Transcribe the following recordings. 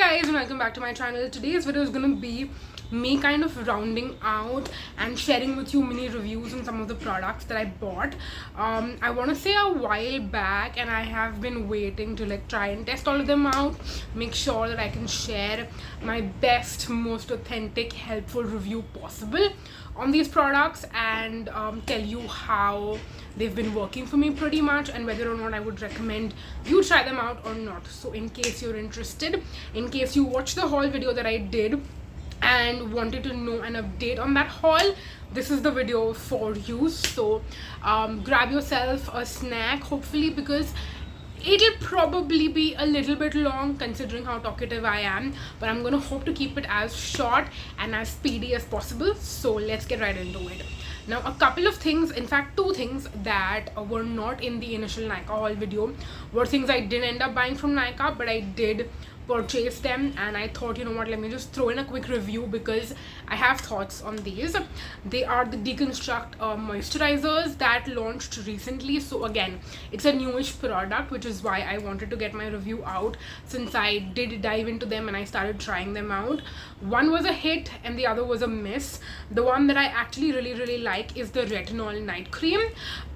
guys, and welcome back to my channel. Today's video is gonna be me kind of rounding out and sharing with you mini reviews on some of the products that I bought. I want to say a while back, and I have been waiting to try and test all of them out, make sure that I can share my best, most authentic, helpful review possible on these products, and tell you how they've been working for me pretty much, and whether or not I would recommend you try them out or not. So in case you're interested, in case you watched the haul video that I did and wanted to know an update on that haul, this is the video for you. So grab yourself a snack, hopefully, because it'll probably be a little bit long considering how talkative I am, but I'm gonna hope to keep it as short and as speedy as possible. So let's get right into it. Now, a couple of things, in fact two things that were not in the initial Nykaa haul video were things I didn't end up buying from Nykaa, but I did purchase them, and I thought, you know what, let me just throw in a quick review because I have thoughts on these. They are the Deconstruct moisturizers that launched recently. So again, it's a newish product, which is why I wanted to get my review out, since I did dive into them and I started trying them out. One was a hit and the other was a miss. The one that I actually really like is the Retinol night cream.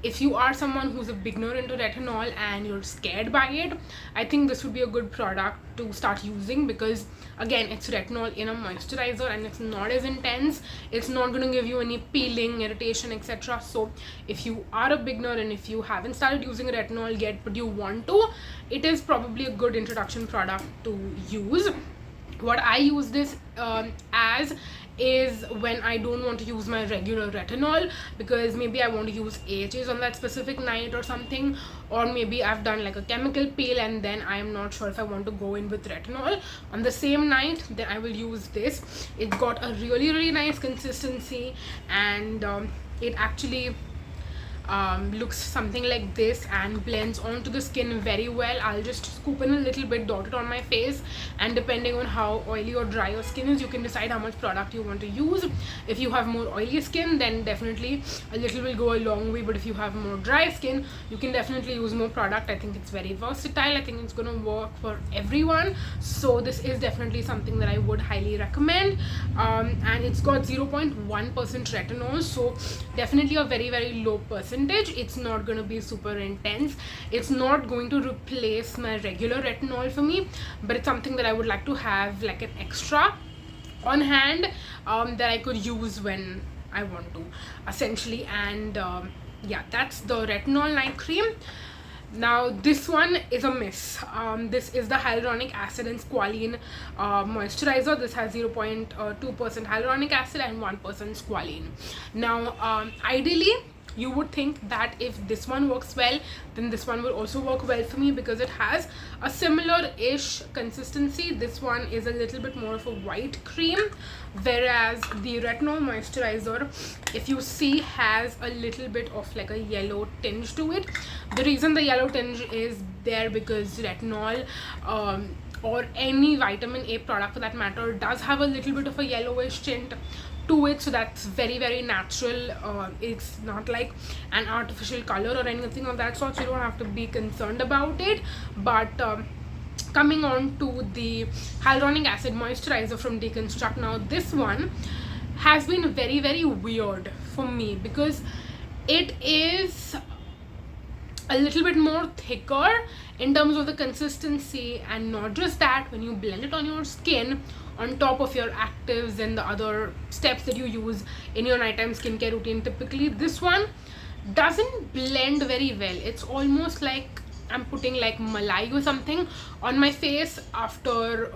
If you are someone who's a beginner into retinol and you're scared by it, I think this would be a good product to start using, because again, it's retinol in a moisturizer and it's not as intense. It's not going to give you any peeling, irritation, etc. So if you are a beginner and if you haven't started using retinol yet but you want to, it is probably a good introduction product to use. What I use this as is when I don't want to use my regular retinol, because maybe I want to use AHAs on that specific night or something, or maybe I've done like a chemical peel and then I'm not sure if I want to go in with retinol on the same night, then I will use this. It's got a really nice consistency, and it actually looks something like this and blends onto the skin very well. I'll just scoop in a little bit, dot it on my face, and depending on how oily or dry your skin is, you can decide how much product you want to use. If you have more oily skin, then definitely a little will go a long way, but if you have more dry skin, you can definitely use more product. I think it's very versatile. I think it's gonna work for everyone, so this is definitely something that I would highly recommend. And it's got 0.1% retinol, so definitely a very low percentage. It's not going to be super intense. It's not going to replace my regular retinol for me, but it's something that I would like to have like an extra on hand, that I could use when I want to, essentially. And yeah, that's the Retinol night cream. Now this one is a miss. This is the Hyaluronic acid and Squalane moisturizer. This has 0.2% hyaluronic acid and 1% squalane. Now ideally, you would think that if this one works well, then this one will also work well for me, because it has a similar-ish consistency. This one is a little bit more of a white cream, whereas the Retinol moisturizer, if you see, has a little bit of like a yellow tinge to it. The reason the yellow tinge is there because retinol, or any vitamin A product for that matter, does have a little bit of a yellowish tint to it, so that's very natural. It's not like an artificial color or anything of that sort, so you don't have to be concerned about it. But coming on to the Hyaluronic acid moisturizer from Deconstruct, now this one has been very weird for me, because it is a little bit more thicker in terms of the consistency, and not just that, when you blend it on your skin on top of your actives and the other steps that you use in your nighttime skincare routine, typically this one doesn't blend very well. It's almost like I'm putting like malai or something on my face after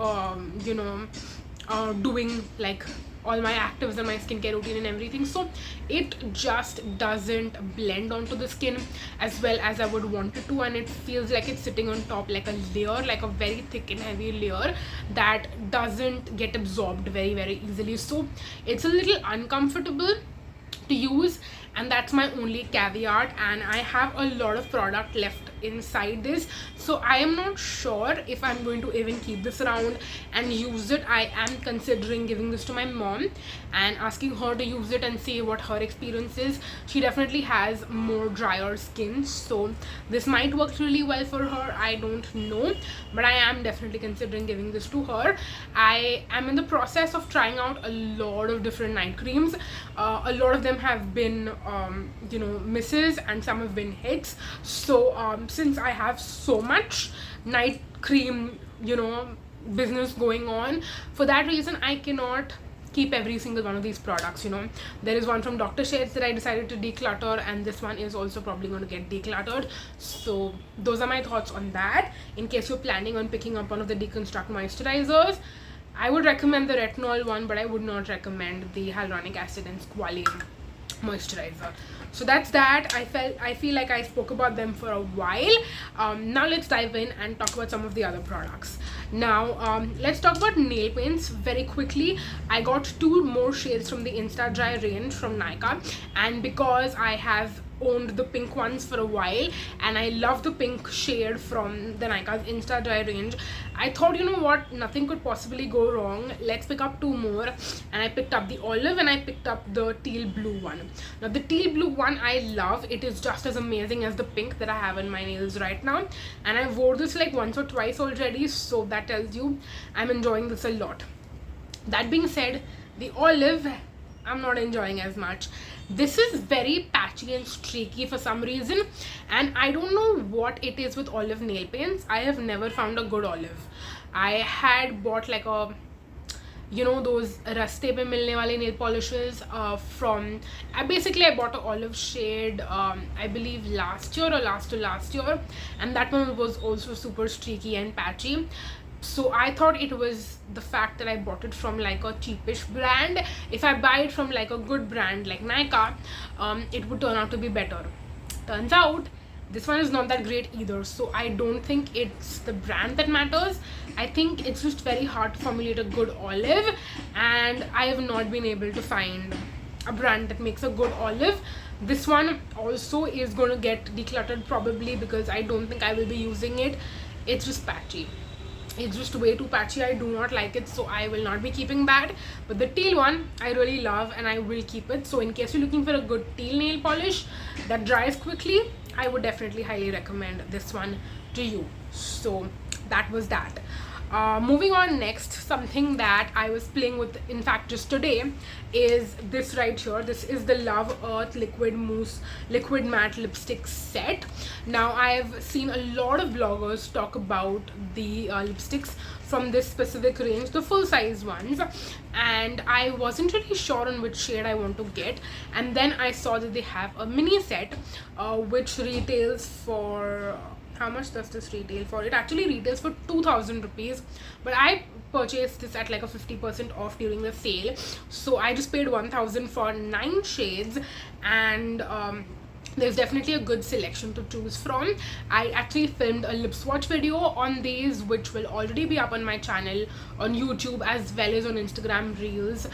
doing like all my actives and my skincare routine and everything. So it just doesn't blend onto the skin as well as I would want it to, and it feels like it's sitting on top like a layer, like a very thick and heavy layer that doesn't get absorbed very easily. So it's a little uncomfortable to use, and that's my only caveat. And I have a lot of product left inside this, so I am not sure if I'm going to even keep this around and use it. I am considering giving this to my mom and asking her to use it and see what her experience is. She definitely has more drier skin, so this might work really well for her. I don't know, but I am definitely considering giving this to her. I am in the process of trying out a lot of different night creams. A lot of them have been you know, misses, and some have been hits. So since I have so much night cream, you know, business going on, for that reason I cannot keep every single one of these products. You know, there is one from Dr. Shades that I decided to declutter, and this one is also probably going to get decluttered. So those are my thoughts on that. In case you're planning on picking up one of the Deconstruct moisturizers, I would recommend the Retinol one, but I would not recommend the Hyaluronic Acid and Squalane moisturizer. So that's that. I feel like I spoke about them for a while. Now let's dive in and talk about some of the other products. Now let's talk about nail paints very quickly. I got 2 more shades from the Insta Dry range from Nykaa, and because I have owned the pink ones for a while and I love the pink shade from the Nykaa's Insta Dry range, I thought, you know what, nothing could possibly go wrong, let's pick up 2 more. And I picked up the olive and I picked up the teal blue one. Now the teal blue one I love. It is just as amazing as the pink that I have in my nails right now, and I wore this like once or twice already, so that tells you I'm enjoying this a lot. That being said, the olive I'm not enjoying as much. This is very patchy and streaky for some reason, and I don't know what it is with olive nail paints. I have never found a good olive. I had bought like a, you know, those raste pe milne wale nail polishes from, I bought an olive shade I believe last year or last to last year, and that one was also super streaky and patchy. So I thought it was the fact that I bought it from like a cheapish brand. If I buy it from like a good brand like Nykaa, it would turn out to be better. Turns out this one is not that great either. So I don't think it's the brand that matters. I think it's just very hard to formulate a good olive, and I have not been able to find a brand that makes a good olive. This one also is going to get decluttered probably because I don't think I will be using it. It's just patchy. It's just way too patchy. I do not like it, so I will not be keeping that. But the teal one I really love and I will keep it. So in case you're looking for a good teal nail polish that dries quickly, I would definitely highly recommend this one to you. So that was that. Moving on, next, something that I was playing with, in fact just today, is this right here. This is the Love Earth Liquid Mousse Liquid Matte Lipstick Set. Now I've seen a lot of bloggers talk about the lipsticks from this specific range, the full size ones, and I wasn't really sure on which shade I want to get, and then I saw that they have a mini set which retails for, how much does this retail for? It actually retails for 2,000 rupees, but I purchased this at like a 50% off during the sale, so I just paid 1,000 for 9 shades, and there's definitely a good selection to choose from. I actually filmed a lip swatch video on these, which will already be up on my channel on YouTube as well as on Instagram Reels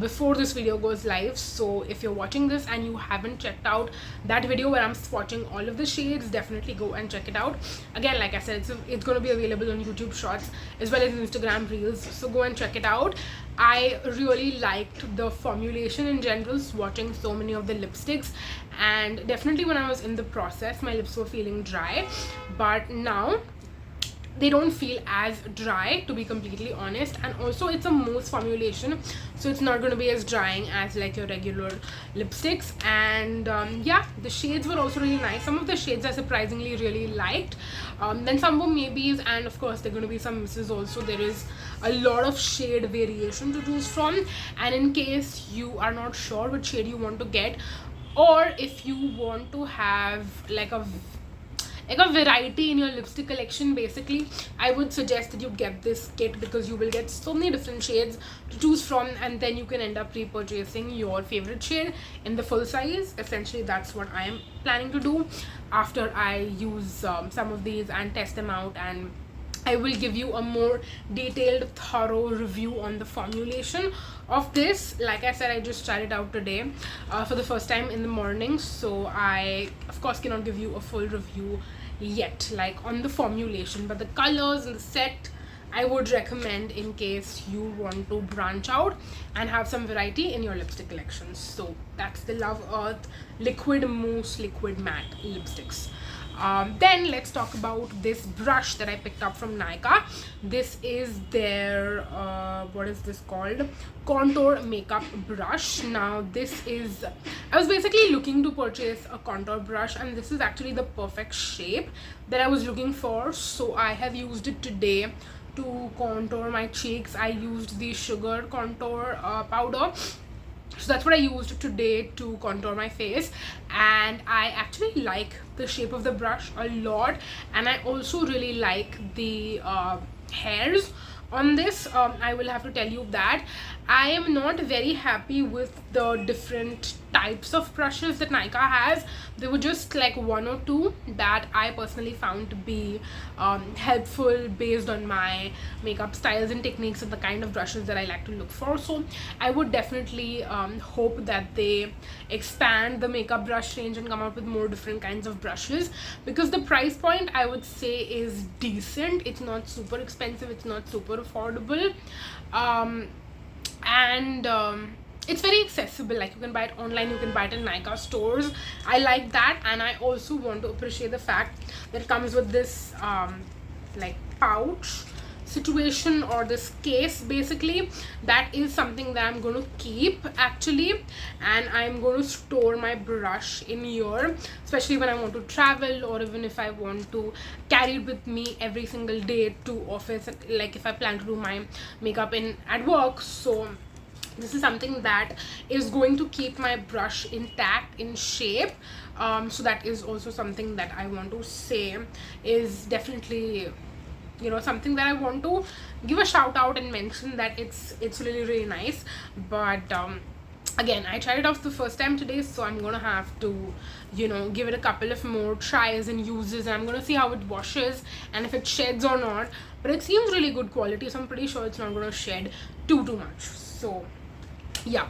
before this video goes live. So if you're watching this and you haven't checked out that video where I'm swatching all of the shades, definitely go and check it out. Again, like I said, it's going to be available on YouTube Shorts as well as Instagram Reels, so go and check it out. I really liked the formulation in general, swatching so many of the lipsticks, and definitely when I was in the process my lips were feeling dry, but now they don't feel as dry, to be completely honest. And also it's a mousse formulation, so it's not going to be as drying as like your regular lipsticks. And yeah, the shades were also really nice. Some of the shades I surprisingly really liked. Then some were maybes, and of course there are going to be some misses also. There is a lot of shade variation to choose from, and in case you are not sure which shade you want to get, or if you want to have like a variety in your lipstick collection, basically I would suggest that you get this kit, because you will get so many different shades to choose from, and then you can end up repurchasing your favorite shade in the full size. Essentially that's what I am planning to do after I use some of these and test them out, and I will give you a more detailed, thorough review on the formulation of this. Like I said, I just tried it out today for the first time in the morning, so I of course cannot give you a full review yet, like on the formulation, but the colors and the set I would recommend in case you want to branch out and have some variety in your lipstick collections. So that's the Love Earth Liquid Mousse Liquid Matte lipsticks. Then let's talk about this brush that I picked up from Nykaa. This is their what is this called, contour makeup brush. Now this is, I was basically looking to purchase a contour brush, and this is actually the perfect shape that I was looking for, so I have used it today to contour my cheeks. I used the sugar contour powder, so that's what I used today to contour my face, and I actually like the shape of the brush a lot, and I also really like the hairs on this. I will have to tell you that I am not very happy with the different types of brushes that Nykaa has. There were just like one or two that I personally found to be helpful based on my makeup styles and techniques and the kind of brushes that I like to look for. So I would definitely hope that they expand the makeup brush range and come out with more different kinds of brushes, because the price point I would say is decent. It's not super expensive, it's not super affordable, and it's very accessible. Like, you can buy it online, you can buy it in Nykaa stores. I like that, and I also want to appreciate the fact that it comes with this like pouch situation, or this case basically. That is something that I'm going to keep actually, and I'm going to store my brush in here, especially when I want to travel, or even if I want to carry it with me every single day to office, like if I plan to do my makeup at work. So this is something that is going to keep my brush intact in shape. So that is also something that I want to say is definitely, you know, something that I want to give a shout out and mention, that it's really nice. But again, I tried it out the first time today, so I'm gonna have to, you know, give it a couple of more tries and uses, and I'm gonna see how it washes and if it sheds or not. But it seems really good quality, so I'm pretty sure it's not gonna shed too much. So yeah,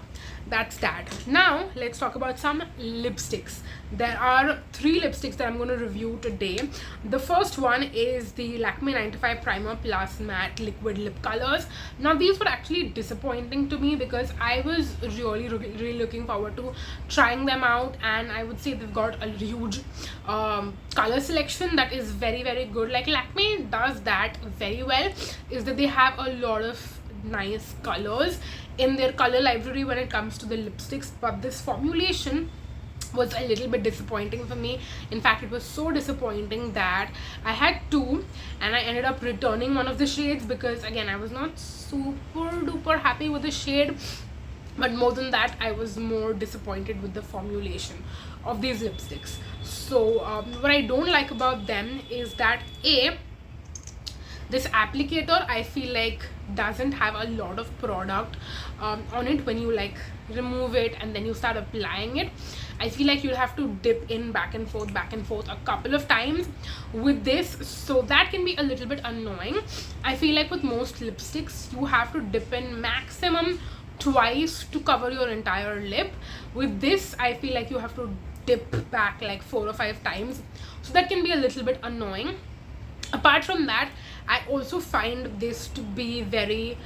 that's that. Now let's talk about some lipsticks. There are 3 lipsticks that I'm going to review today. The first one is the Lakme 95 Primer Plus Matte Liquid Lip Colors. Now these were actually disappointing to me, because I was really looking forward to trying them out, and I would say they've got a huge color selection that is very good. Like, Lakme does that very well, is that they have a lot of nice colors in their color library when it comes to the lipsticks, but this formulation was a little bit disappointing for me. In fact, it was so disappointing that I had 2 and I ended up returning one of the shades, because again, I was not super duper happy with the shade, but more than that, I was more disappointed with the formulation of these lipsticks. So what I don't like about them is that this applicator, I feel like, doesn't have a lot of product on it. When you like remove it and then you start applying it, I feel like you'll have to dip in back and forth a couple of times with this, so that can be a little bit annoying. I feel like with most lipsticks, you have to dip in maximum twice to cover your entire lip. With this, I feel like you have to dip back like 4 or 5 times, so that can be a little bit annoying. Apart from that, I also find this to be very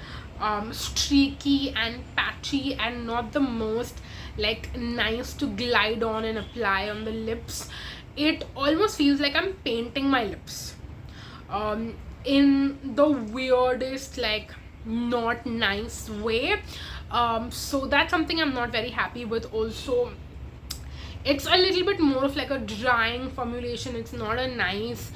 streaky and patchy, and not the most like nice to glide on and apply on the lips. It almost feels like I'm painting my lips in the weirdest, like, not nice way. So that's something I'm not very happy with. Also, it's a little bit more of like a drying formulation. It's not a nice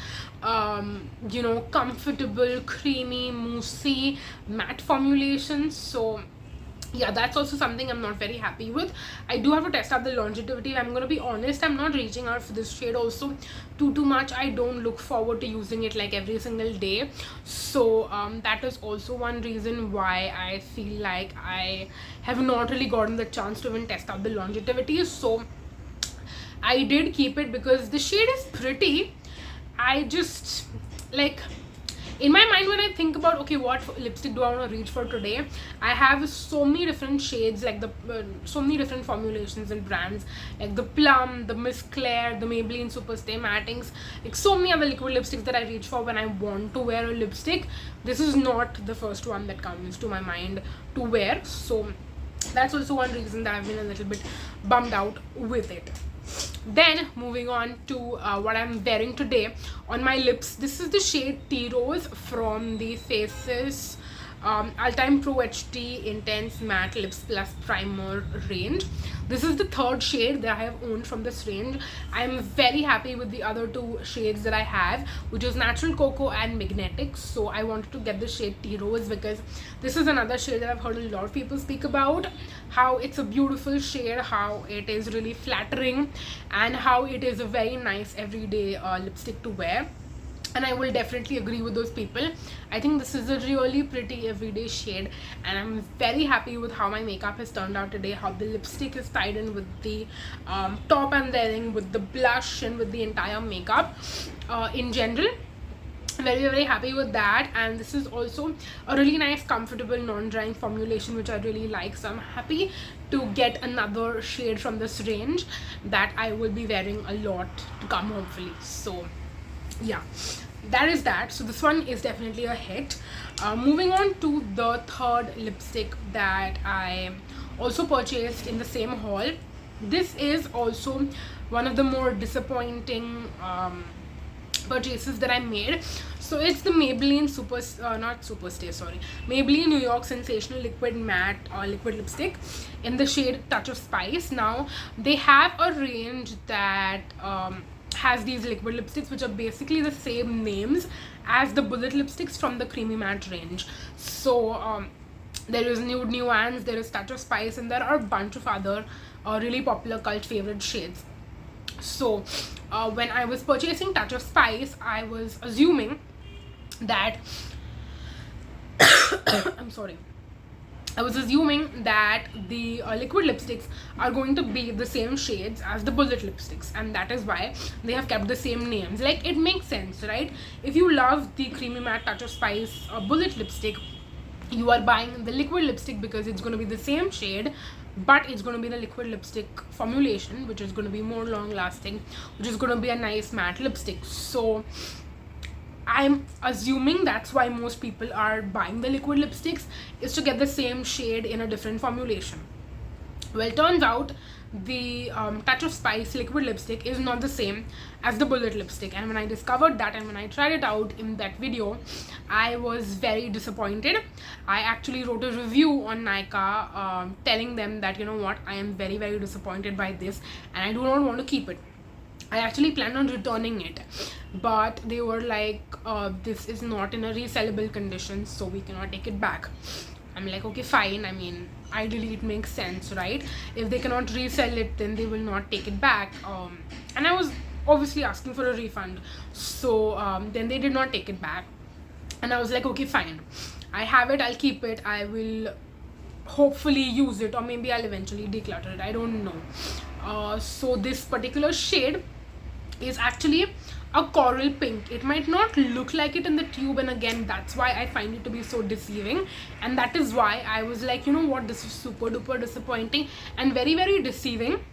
you know, comfortable, creamy, moussey, matte formulation. So yeah, that's also something I'm not very happy with. I do have to test out the longevity. I'm gonna be honest, I'm not reaching out for this shade also too much. I don't look forward to using it like every single day. So that is also one reason why I feel like I have not really gotten the chance to even test out the longevity. So I did keep it because the shade is pretty. I just, like, in my mind, when I think about, okay, what lipstick do I want to reach for today, I have so many different shades, like the so many different formulations and brands, like the Plum, the Miss Claire, the Maybelline Super Stay Mattings, like so many other liquid lipsticks that I reach for when I want to wear a lipstick. This is not the first one that comes to my mind to wear, so that's also one reason that I've been a little bit bummed out with it. Then moving on to what I'm wearing today on my lips. This is the shade Tea Rose from the Faces Ultime Pro HD Intense Matte Lips Plus Primer range. This is the third shade that I have owned from this range. I'm very happy with the other two shades that I have, which is Natural Cocoa and Magnetic. So I wanted to get the shade Tea Rose because this is another shade that I've heard a lot of people speak about, how it's a beautiful shade, how it is really flattering, and how it is a very nice everyday lipstick to wear. And I will definitely agree with those people. I think this is a really pretty everyday shade, and I'm very happy with how my makeup has turned out today, how the lipstick is tied in with the top and the ring, with the blush, and with the entire makeup in general. Very happy with that. And this is also a really nice, comfortable, non-drying formulation, which I really like. So I'm happy to get another shade from this range that I will be wearing a lot to come, hopefully. So yeah, that is that. So this one is definitely a hit. Moving on to the third lipstick that I also purchased in the same haul. This is also one of the more disappointing purchases that I made. So it's the Maybelline Maybelline New York Sensational Liquid Matte liquid lipstick in the shade Touch of Spice. Now they have a range that has these liquid lipsticks which are basically the same names as the bullet lipsticks from the Creamy Matte range. So there is Nude Nuance, there is Touch of Spice, and there are a bunch of other really popular cult favorite shades. So when I was purchasing Touch of Spice, I was assuming that I was assuming that the liquid lipsticks are going to be the same shades as the bullet lipsticks, and that is why they have kept the same names. Like, it makes sense, right? If you love the Creamy Matte Touch of Spice bullet lipstick, you are buying the liquid lipstick because it's going to be the same shade, but it's going to be the liquid lipstick formulation, which is going to be more long lasting, which is going to be a nice matte lipstick. So I'm assuming that's why most people are buying the liquid lipsticks, is to get the same shade in a different formulation. Well, it turns out the Touch of Spice liquid lipstick is not the same as the bullet lipstick, and when I discovered that and when I tried it out in that video, I was very disappointed. I actually wrote a review on Nykaa telling them that, you know what, I am very disappointed by this and I do not want to keep it. I actually planned on returning it, but they were like, this is not in a resellable condition, so we cannot take it back. I'm like, okay, fine. I mean, ideally it makes sense, right? If they cannot resell it, then they will not take it back. And I was obviously asking for a refund, so then they did not take it back, and I was like, okay, fine, I have it, I'll keep it, I will hopefully use it, or maybe I'll eventually declutter it, I don't know. So this particular shade is actually a coral pink. It might not look like it in the tube, and again, that's why I find it to be so deceiving, and that is why I was like, you know what, this is super duper disappointing and very deceiving.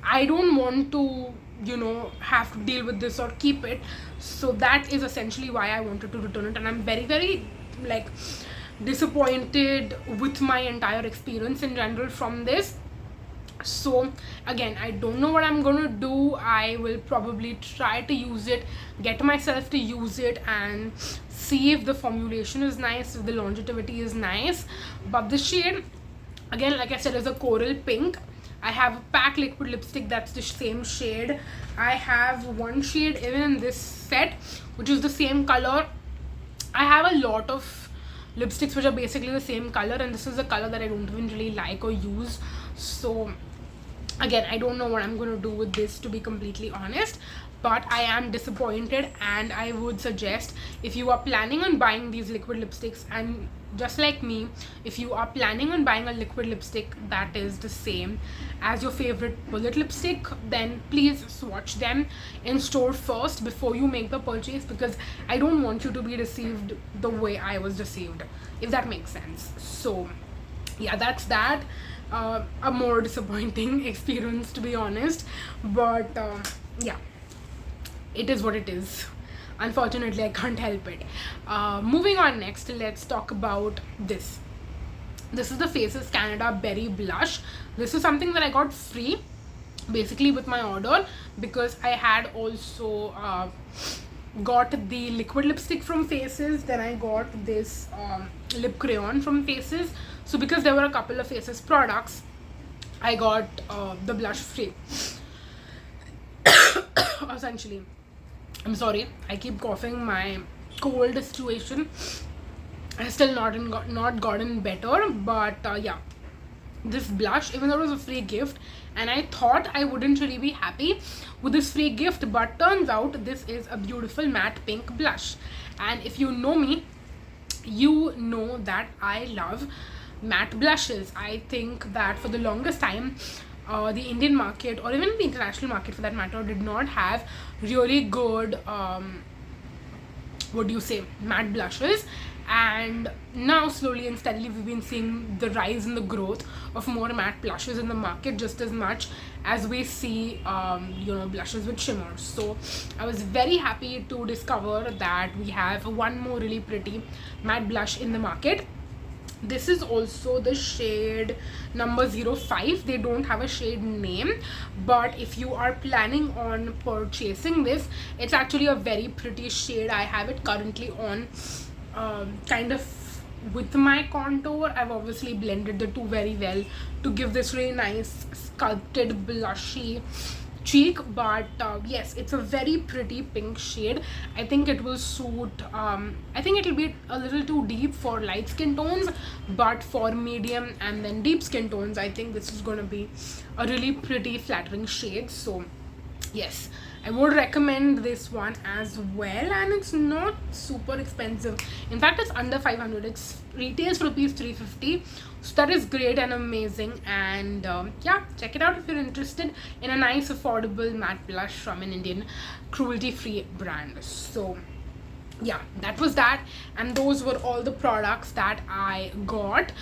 I don't want to, you know, have to deal with this or keep it. So that is essentially why I wanted to return it, and I'm very like disappointed with my entire experience in general from this. So again, I don't know what I'm gonna do. I will probably try to use it, get myself to use it, and see if the formulation is nice, if the longevity is nice. But the shade, again, like I said, is a coral pink. I have a pack liquid lipstick that's the same shade. I have one shade even in this set which is the same color. I have a lot of lipsticks which are basically the same color, and this is a color that I don't even really like or use. So again, I don't know what I'm going to do with this, to be completely honest. but I am disappointed, and I would suggest, if you are planning on buying these liquid lipsticks, and just like me, if you are planning on buying a liquid lipstick that is the same as your favorite bullet lipstick, then please swatch them in store first before you make the purchase, because I don't want you to be deceived the way I was deceived, if that makes sense. So yeah, that's that. A more disappointing experience, to be honest, but yeah, it is what it is. Unfortunately, I can't help it. Moving on, next let's talk about this. This is the Faces Canada Berry Blush. This is something that I got free basically with my order, because I had also got the liquid lipstick from Faces, then I got this lip crayon from Faces. So because there were a couple of Faces products, I got the blush free. Essentially, I'm sorry, I keep coughing. My cold situation has still not gotten better, but yeah, this blush, even though it was a free gift, and I thought I wouldn't really be happy with this free gift, but turns out this is a beautiful matte pink blush. And if you know me, you know that I love matte blushes. I think that for the longest time, the Indian market, or even the international market for that matter, did not have really good matte blushes. And now slowly and steadily we've been seeing the rise in the growth of more matte blushes in the market, just as much as we see blushes with shimmers. So I was very happy to discover that we have one more really pretty matte blush in the market. This is also the shade number 05. They don't have a shade name, but if you are planning on purchasing this, it's actually a very pretty shade. I have it currently on kind of with my contour. I've obviously blended the two very well to give this really nice sculpted blushy cheek, but yes, it's a very pretty pink shade. I think it will suit I think it'll be a little too deep for light skin tones, but for medium and then deep skin tones, I think this is going to be a really pretty flattering shade. So yes, I would recommend this one as well, and it's not super expensive. In fact, it's under 500. It retails for rupees 350, so that is great and amazing. And yeah, check it out if you're interested in a nice affordable matte blush from an Indian cruelty-free brand. So yeah, that was that, and those were all the products that I got.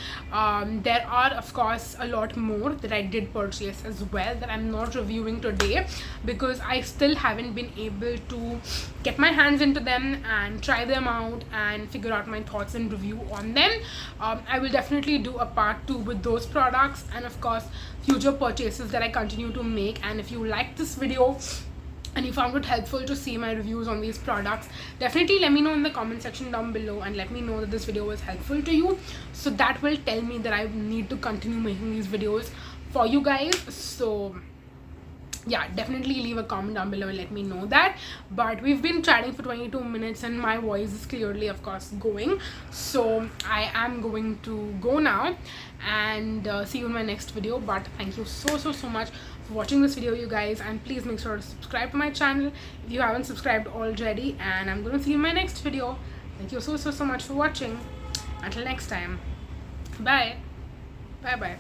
There are of course a lot more that I did purchase as well that I'm not reviewing today, because I still haven't been able to get my hands into them and try them out and figure out my thoughts and review on them. I will definitely do a part 2 with those products, and of course future purchases that I continue to make. And if you like this video and you found it helpful to see my reviews on these products, definitely let me know in the comment section down below, and let me know that this video was helpful to you, so that will tell me that I need to continue making these videos for you guys. So yeah, definitely leave a comment down below and let me know that. But we've been chatting for 22 minutes and my voice is clearly of course going, so I am going to go now, and see you in my next video. But thank you so much for watching this video, you guys, and please make sure to subscribe to my channel if you haven't subscribed already, and I'm going to see you in my next video. Thank you so much for watching. Until next time, bye bye.